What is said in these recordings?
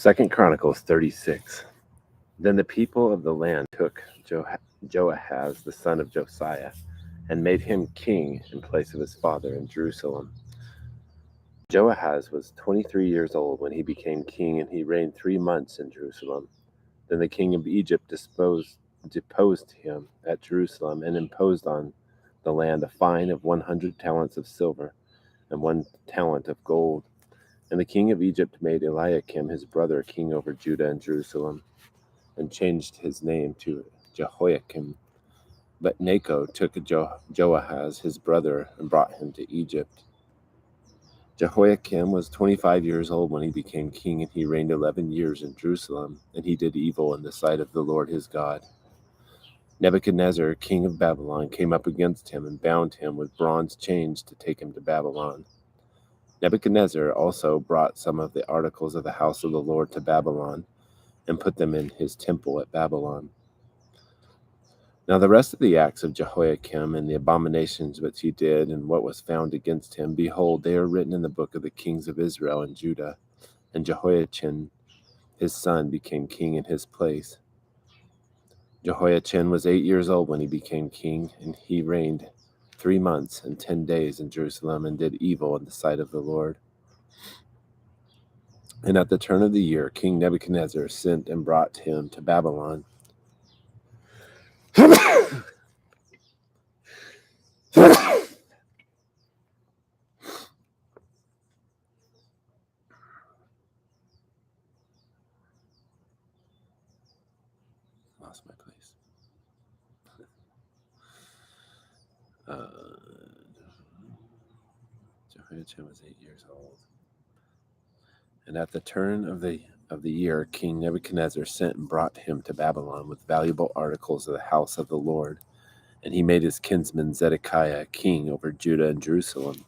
2 Chronicles 36. Then the people of the land took Joahaz, the son of Josiah, and made him king in place of his father in Jerusalem. Joahaz was 23 years old when he became king, and he reigned 3 months in Jerusalem. Then the king of Egypt deposed him at Jerusalem and imposed on the land a fine of 100 talents of silver and 1 talent of gold. And the king of Egypt made Eliakim his brother king over Judah and Jerusalem, and changed his name to Jehoiakim. But Necho took Joahaz his brother and brought him to Egypt. Jehoiakim was 25 years old when he became king, and he reigned 11 years in Jerusalem, and he did evil in the sight of the Lord his God. Nebuchadnezzar, king of Babylon, came up against him and bound him with bronze chains to take him to Babylon. Nebuchadnezzar also brought some of the articles of the house of the Lord to Babylon and put them in his temple at Babylon. Now the rest of the acts of Jehoiakim and the abominations which he did and what was found against him, behold, they are written in the book of the kings of Israel and Judah. And Jehoiachin his son became king in his place. Jehoiachin was 8 years old when he became king, and he reigned 3 months and 10 days in Jerusalem, and did evil in the sight of the Lord. And at the turn of the year, King Nebuchadnezzar sent and brought him to Babylon. Lost my place. Jehoiachin was 8 years old. And at the turn of the year, King Nebuchadnezzar sent and brought him to Babylon with valuable articles of the house of the Lord. And he made his kinsman Zedekiah king over Judah and Jerusalem.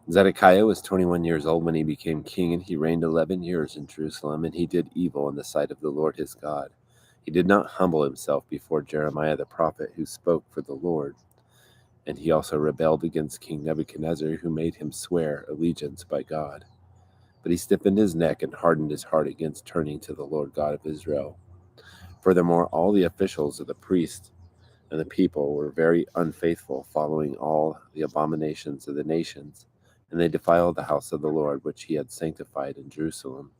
Zedekiah was 21 years old when he became king, and he reigned 11 years in Jerusalem, and he did evil in the sight of the Lord his God. He did not humble himself before Jeremiah the prophet, who spoke for the Lord. And he also rebelled against King Nebuchadnezzar, who made him swear allegiance by God. But he stiffened his neck and hardened his heart against turning to the Lord God of Israel. Furthermore, all the officials of the priests and the people were very unfaithful, following all the abominations of the nations, and they defiled the house of the Lord, which he had sanctified in Jerusalem.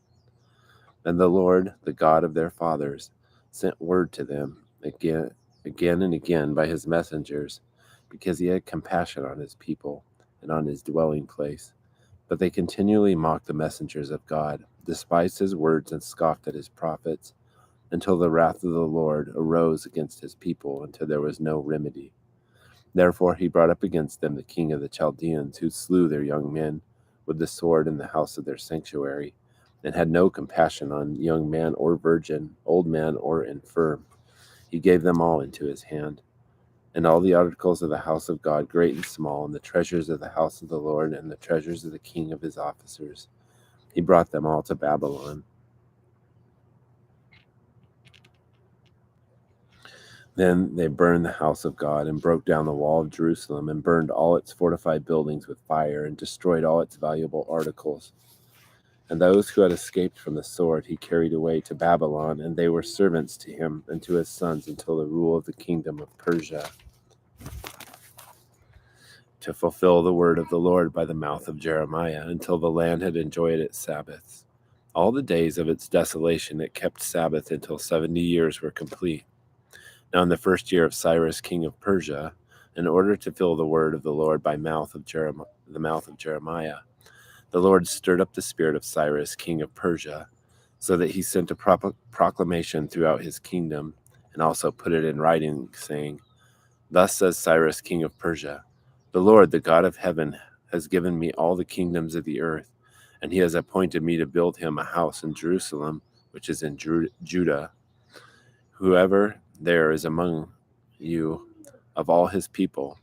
And the Lord, the God of their fathers, sent word to them again and again by his messengers, because he had compassion on his people and on his dwelling place. But they continually mocked the messengers of God, despised his words, and scoffed at his prophets, until the wrath of the Lord arose against his people, until there was no remedy. Therefore he brought up against them the king of the Chaldeans, who slew their young men with the sword in the house of their sanctuary, and had no compassion on young man or virgin, old man or infirm. He gave them all into his hand. And all the articles of the house of God, great and small, and the treasures of the house of the Lord, and the treasures of the king of his officers, he brought them all to Babylon. Then they burned the house of God, and broke down the wall of Jerusalem, and burned all its fortified buildings with fire, and destroyed all its valuable articles. And those who had escaped from the sword he carried away to Babylon, and they were servants to him and to his sons until the rule of the kingdom of Persia, to fulfill the word of the Lord by the mouth of Jeremiah, until the land had enjoyed its Sabbaths. All the days of its desolation it kept Sabbath until 70 years were complete. Now in the first year of Cyrus, king of Persia, in order to fill the word of the Lord by the mouth of Jeremiah, the Lord stirred up the spirit of Cyrus, king of Persia, so that he sent a proclamation throughout his kingdom, and also put it in writing, saying, "Thus says Cyrus, king of Persia, the Lord, the God of heaven, has given me all the kingdoms of the earth, and he has appointed me to build him a house in Jerusalem, which is in Judah. Whoever there is among you of all his people,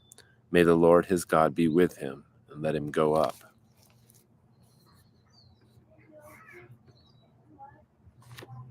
may the Lord his God be with him, and let him go up."